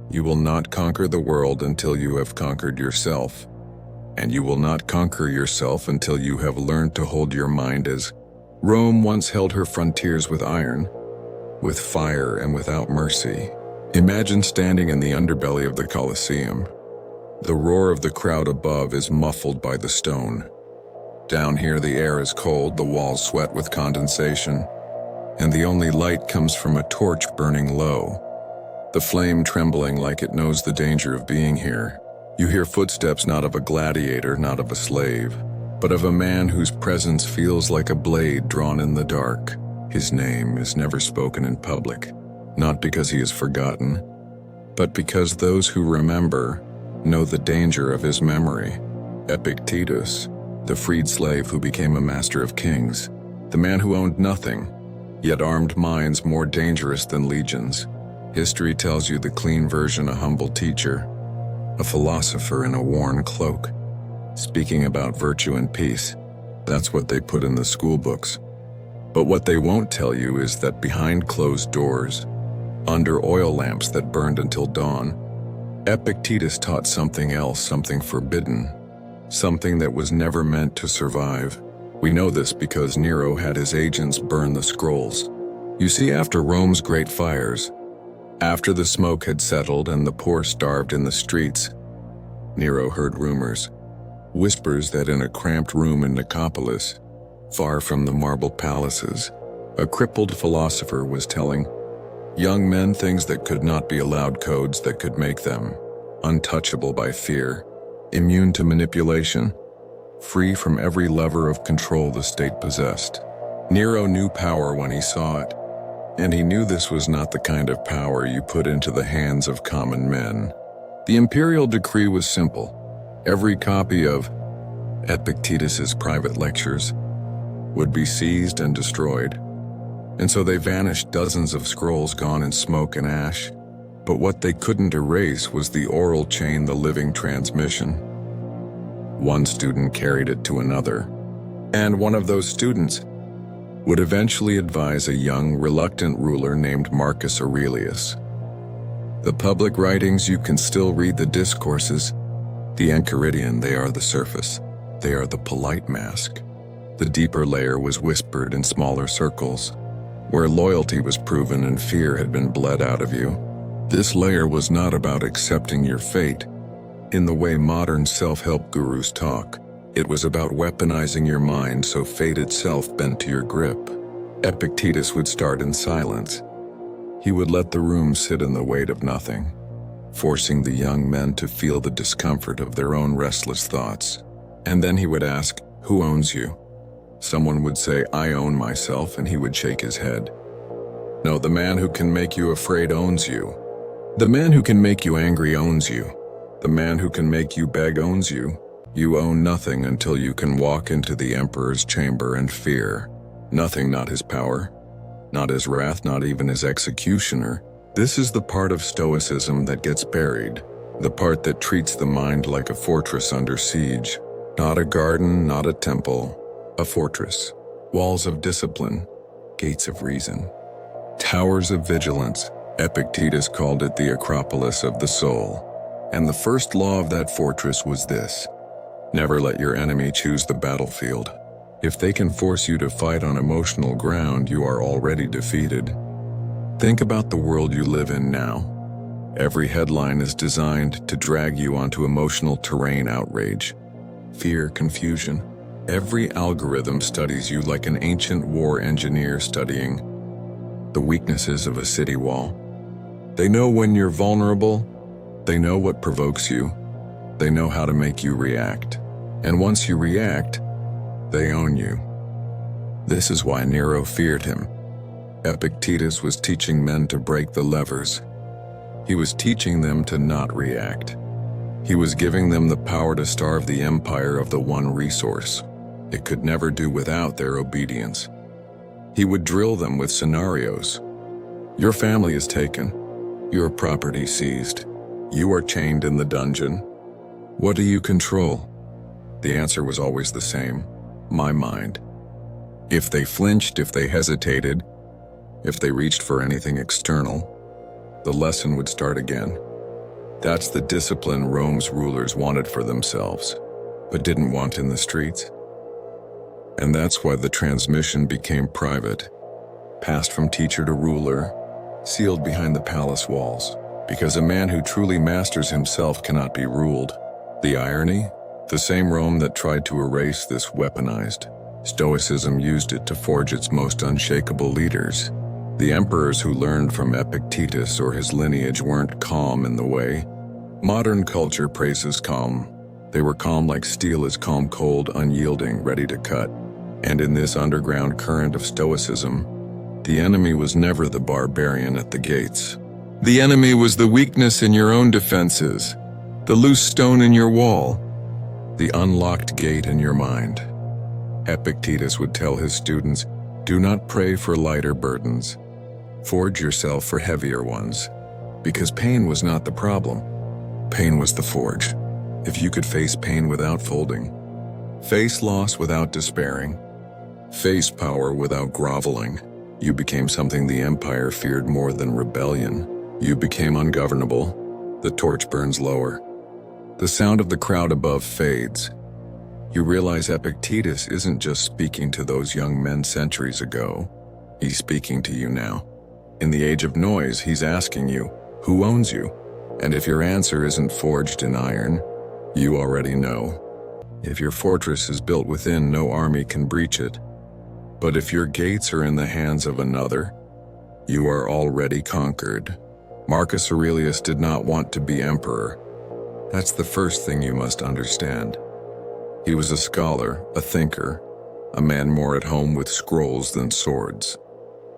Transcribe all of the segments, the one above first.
You will not conquer the world until you have conquered yourself. And you will not conquer yourself until you have learned to hold your mind as Rome once held her frontiers with iron, with fire and without mercy. Imagine standing in the underbelly of the Colosseum. The roar of the crowd above is muffled by the stone. Down here the air is cold, the walls sweat with condensation, and the only light comes from a torch burning low, the flame trembling like it knows the danger of being here. You hear footsteps not of a gladiator, not of a slave, but of a man whose presence feels like a blade drawn in the dark. His name is never spoken in public, not because he is forgotten, but because those who remember know the danger of his memory. Epictetus, the freed slave who became a master of kings, the man who owned nothing, yet armed minds more dangerous than legions. History tells you the clean version, a humble teacher, a philosopher in a worn cloak, speaking about virtue and peace. That's what they put in the school books. But what they won't tell you is that behind closed doors, under oil lamps that burned until dawn, Epictetus taught something else, something forbidden, something that was never meant to survive. We know this because Nero had his agents burn the scrolls. You see, after Rome's great fires, after the smoke had settled and the poor starved in the streets, Nero heard rumors, whispers that in a cramped room in Nicopolis, far from the marble palaces, a crippled philosopher was telling young men things that could not be allowed, codes that could make them untouchable by fear, immune to manipulation, free from every lever of control the state possessed. Nero knew power when he saw it, and he knew this was not the kind of power you put into the hands of common men. The imperial decree was simple. Every copy of Epictetus's private lectures would be seized and destroyed. And so they vanished, dozens of scrolls gone in smoke and ash. But what they couldn't erase was the oral chain, the living transmission. One student carried it to another, and one of those students would eventually advise a young, reluctant ruler named Marcus Aurelius. The public writings, you can still read the discourses. The Enchiridion, they are the surface. They are the polite mask. The deeper layer was whispered in smaller circles, where loyalty was proven and fear had been bled out of you. This layer was not about accepting your fate in the way modern self-help gurus talk. It was about weaponizing your mind so fate itself bent to your grip. Epictetus would start in silence. He would let the room sit in the weight of nothing, forcing the young men to feel the discomfort of their own restless thoughts. And then he would ask, "Who owns you?" Someone would say, "I own myself," and he would shake his head. "No, the man who can make you afraid owns you. The man who can make you angry owns you. The man who can make you beg owns you. You own nothing until you can walk into the emperor's chamber and fear. Nothing, not his power, not his wrath, not even his executioner." This is the part of Stoicism that gets buried, the part that treats the mind like a fortress under siege. Not a garden, not a temple, a fortress. Walls of discipline, gates of reason, towers of vigilance. Epictetus called it the Acropolis of the soul. And the first law of that fortress was this: never let your enemy choose the battlefield. If they can force you to fight on emotional ground, you are already defeated. Think about the world you live in now. Every headline is designed to drag you onto emotional terrain: outrage, fear, confusion. Every algorithm studies you like an ancient war engineer studying the weaknesses of a city wall. They know when you're vulnerable. They know what provokes you. They know how to make you react. And once you react, they own you. This is why Nero feared him. Epictetus was teaching men to break the levers. He was teaching them to not react. He was giving them the power to starve the empire of the one resource it could never do without their obedience. He would drill them with scenarios. Your family is taken. Your property seized. You are chained in the dungeon. What do you control? The answer was always the same: my mind. If they flinched, if they hesitated, if they reached for anything external, the lesson would start again. That's the discipline Rome's rulers wanted for themselves, but didn't want in the streets. And that's why the transmission became private, passed from teacher to ruler, sealed behind the palace walls, because a man who truly masters himself cannot be ruled. The irony? The same Rome that tried to erase this weaponized Stoicism used it to forge its most unshakable leaders. The emperors who learned from Epictetus or his lineage weren't calm in the way modern culture praises calm. They were calm like steel is calm, cold, unyielding, ready to cut. And in this underground current of Stoicism, the enemy was never the barbarian at the gates. The enemy was the weakness in your own defenses, the loose stone in your wall, the unlocked gate in your mind. Epictetus would tell his students, do not pray for lighter burdens. Forge yourself for heavier ones. Because pain was not the problem. Pain was the forge. If you could face pain without folding, face loss without despairing, face power without groveling, you became something the empire feared more than rebellion. You became ungovernable. The torch burns lower. The sound of the crowd above fades. You realize Epictetus isn't just speaking to those young men centuries ago. He's speaking to you now. In the age of noise, he's asking you, who owns you? And if your answer isn't forged in iron, you already know. If your fortress is built within, no army can breach it. But if your gates are in the hands of another, you are already conquered. Marcus Aurelius did not want to be emperor. That's the first thing you must understand. He was a scholar, a thinker, a man more at home with scrolls than swords.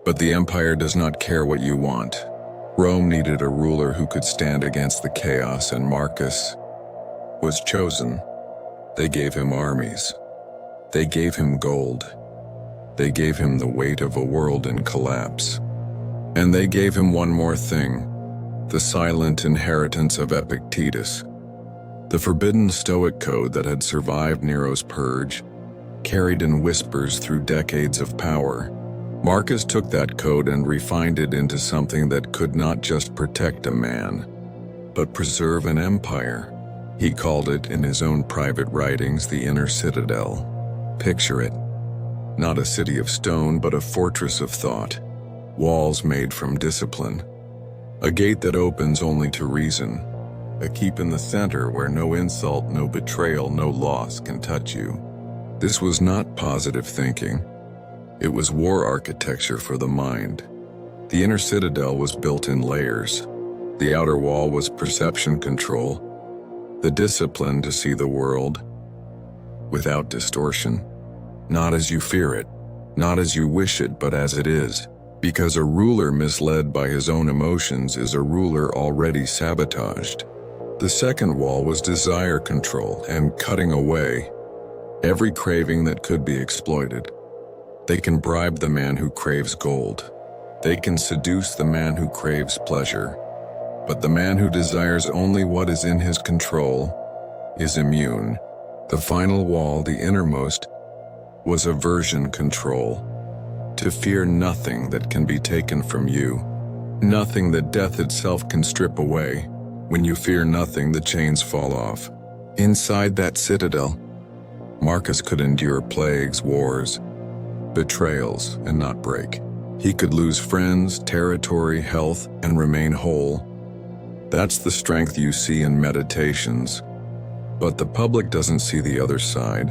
But the empire does not care what you want. Rome needed a ruler who could stand against the chaos, and Marcus was chosen. They gave him armies. They gave him gold. They gave him the weight of a world in collapse. And they gave him one more thing, the silent inheritance of Epictetus. The forbidden Stoic code that had survived Nero's purge, carried in whispers through decades of power. Marcus took that code and refined it into something that could not just protect a man, but preserve an empire. He called it, in his own private writings, the Inner Citadel. Picture it. Not a city of stone, but a fortress of thought. Walls made from discipline. A gate that opens only to reason. A keep in the center where no insult, no betrayal, no loss can touch you. This was not positive thinking. It was war architecture for the mind. The Inner Citadel was built in layers. The outer wall was perception control, the discipline to see the world without distortion. Not as you fear it, not as you wish it, but as it is. Because a ruler misled by his own emotions is a ruler already sabotaged. The second wall was desire control and cutting away every craving that could be exploited. They can bribe the man who craves gold. They can seduce the man who craves pleasure. But the man who desires only what is in his control is immune. The final wall, the innermost, was aversion control. To fear nothing that can be taken from you. Nothing that death itself can strip away. When you fear nothing, the chains fall off. Inside that citadel, Marcus could endure plagues, wars, betrayals, and not break. He could lose friends, territory, health, and remain whole. That's the strength you see in meditations. But the public doesn't see the other side,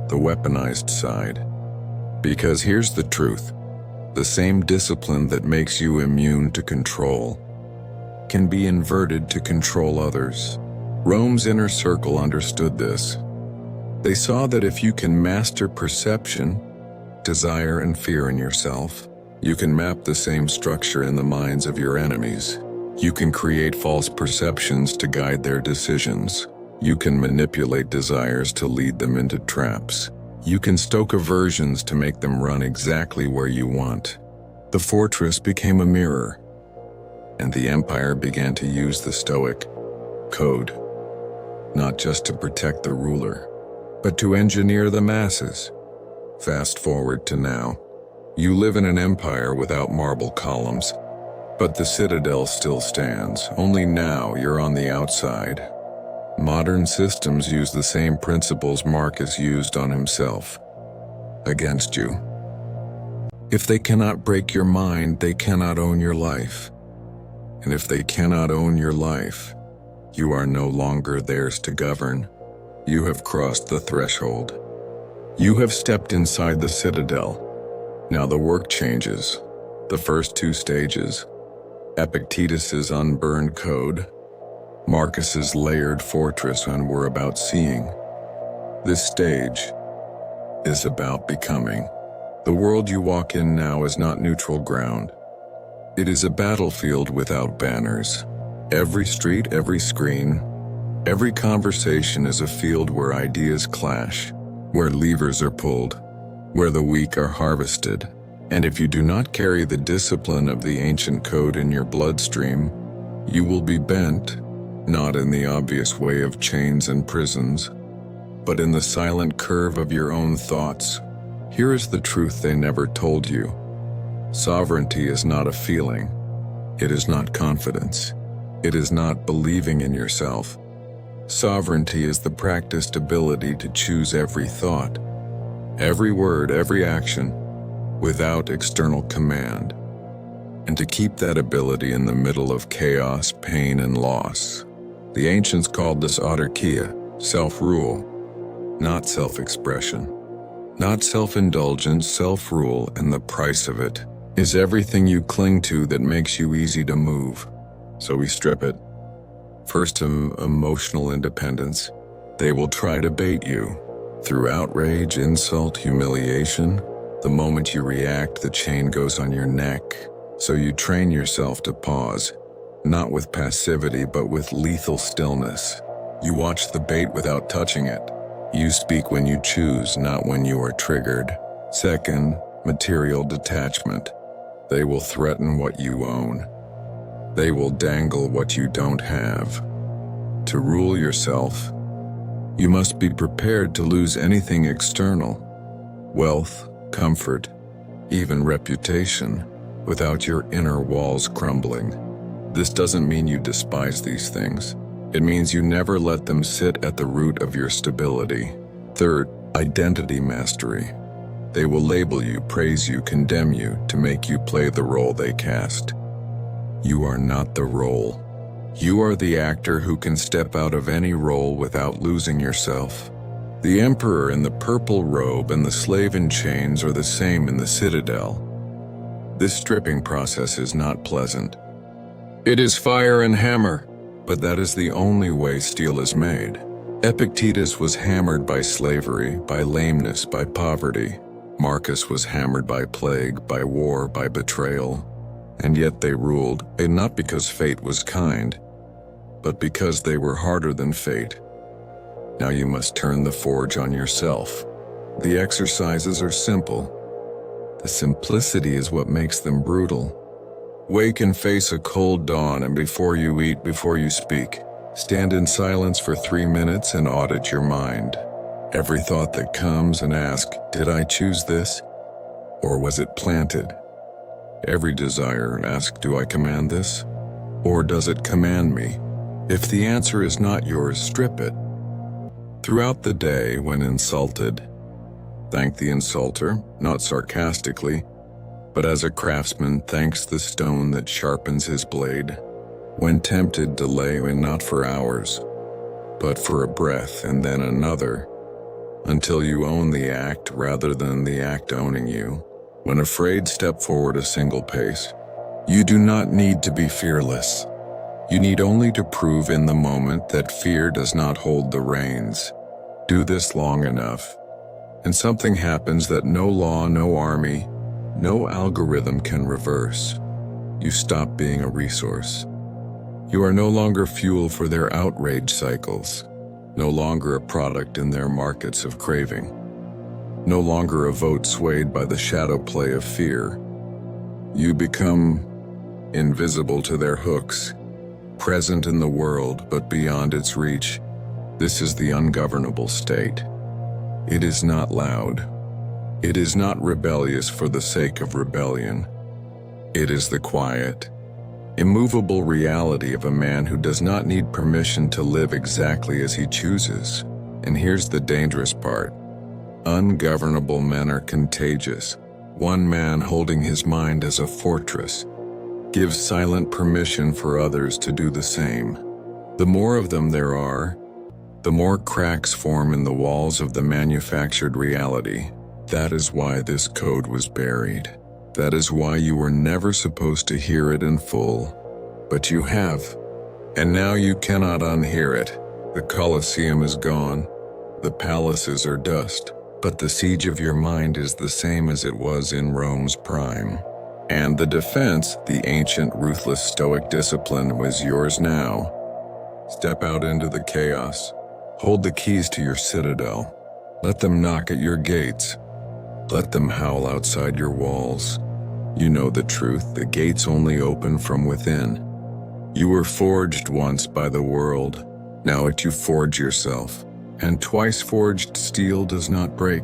the weaponized side. Because here's the truth. The same discipline that makes you immune to control can be inverted to control others. Rome's inner circle understood this. They saw that if you can master perception, desire, and fear in yourself, you can map the same structure in the minds of your enemies. You can create false perceptions to guide their decisions. You can manipulate desires to lead them into traps. You can stoke aversions to make them run exactly where you want. The fortress became a mirror, and the empire began to use the Stoic code, not just to protect the ruler, but to engineer the masses. Fast forward to now. You live in an empire without marble columns, But the citadel still stands, only now you're on the outside. Modern systems use the same principles Marcus used on himself. Against you. If they cannot break your mind, they cannot own your life. And if they cannot own your life, you are no longer theirs to govern. You have crossed the threshold. You have stepped inside the citadel. Now the work changes. The first two stages. Epictetus's unburned code, Marcus's layered fortress, and we're about seeing. This stage is about becoming. The world you walk in now is not neutral ground. It is a battlefield without banners. Every street, every screen, every conversation is a field where ideas clash, where levers are pulled, where the weak are harvested. And if you do not carry the discipline of the ancient code in your bloodstream, you will be bent, not in the obvious way of chains and prisons, but in the silent curve of your own thoughts. Here is the truth they never told you. Sovereignty is not a feeling. It is not confidence. It is not believing in yourself. Sovereignty is the practiced ability to choose every thought, every word, every action, without external command, and to keep that ability in the middle of chaos, pain, and loss. The ancients called this autarkia, self-rule, not self-expression, not self-indulgence, self-rule, and the price of it is everything you cling to that makes you easy to move. So we strip it. First, emotional independence. They will try to bait you through outrage, insult, humiliation. The moment you react, the chain goes on your neck. So you train yourself to pause, not with passivity, but with lethal stillness. You watch the bait without touching it. You speak when you choose, not when you are triggered. Second, material detachment. They will threaten what you own. They will dangle what you don't have. To rule yourself, you must be prepared to lose anything external. Wealth, comfort, even reputation, without your inner walls crumbling. This doesn't mean you despise these things. It means you never let them sit at the root of your stability. Third, identity mastery. They will label you, praise you, condemn you to make you play the role they cast. You are not the role. You are the actor who can step out of any role without losing yourself. The emperor in the purple robe and the slave in chains are the same in the citadel. This stripping process is not pleasant. It is fire and hammer, but that is the only way steel is made. Epictetus was hammered by slavery, by lameness, by poverty. Marcus was hammered by plague, by war, by betrayal. And yet they ruled, and not because fate was kind, but because they were harder than fate. Now you must turn the forge on yourself. The exercises are simple. The simplicity is what makes them brutal. Wake and face a cold dawn, and before you eat, before you speak, stand in silence for 3 minutes and audit your mind. Every thought that comes, and ask, did I choose this? Or was it planted? Every desire, ask, do I command this? Or does it command me? If the answer is not yours, strip it. Throughout the day, when insulted, thank the insulter, not sarcastically, but as a craftsman thanks the stone that sharpens his blade. When tempted, delay, and not for hours, but for a breath and then another, until you own the act rather than the act owning you. When afraid, step forward a single pace. You do not need to be fearless. You need only to prove in the moment that fear does not hold the reins. Do this long enough, and something happens that no law, no army, no algorithm can reverse. You stop being a resource. You are no longer fuel for their outrage cycles, no longer a product in their markets of craving, no longer a vote swayed by the shadow play of fear. You become invisible to their hooks, present in the world but beyond its reach. This is the ungovernable state. It is not loud. It is not rebellious for the sake of rebellion. It is the quiet, immovable reality of a man who does not need permission to live exactly as he chooses. And here's the dangerous part. Ungovernable men are contagious. One man holding his mind as a fortress gives silent permission for others to do the same. The more of them there are, the more cracks form in the walls of the manufactured reality. That is why this code was buried. That is why you were never supposed to hear it in full. But you have. And now you cannot unhear it. The Colosseum is gone. The palaces are dust. But the siege of your mind is the same as it was in Rome's prime. And the defense, the ancient ruthless Stoic discipline, was yours now. Step out into the chaos. Hold the keys to your citadel. Let them knock at your gates. Let them howl outside your walls. You know the truth, the gates only open from within. You were forged once by the world. Now you forge yourself. And twice forged steel does not break.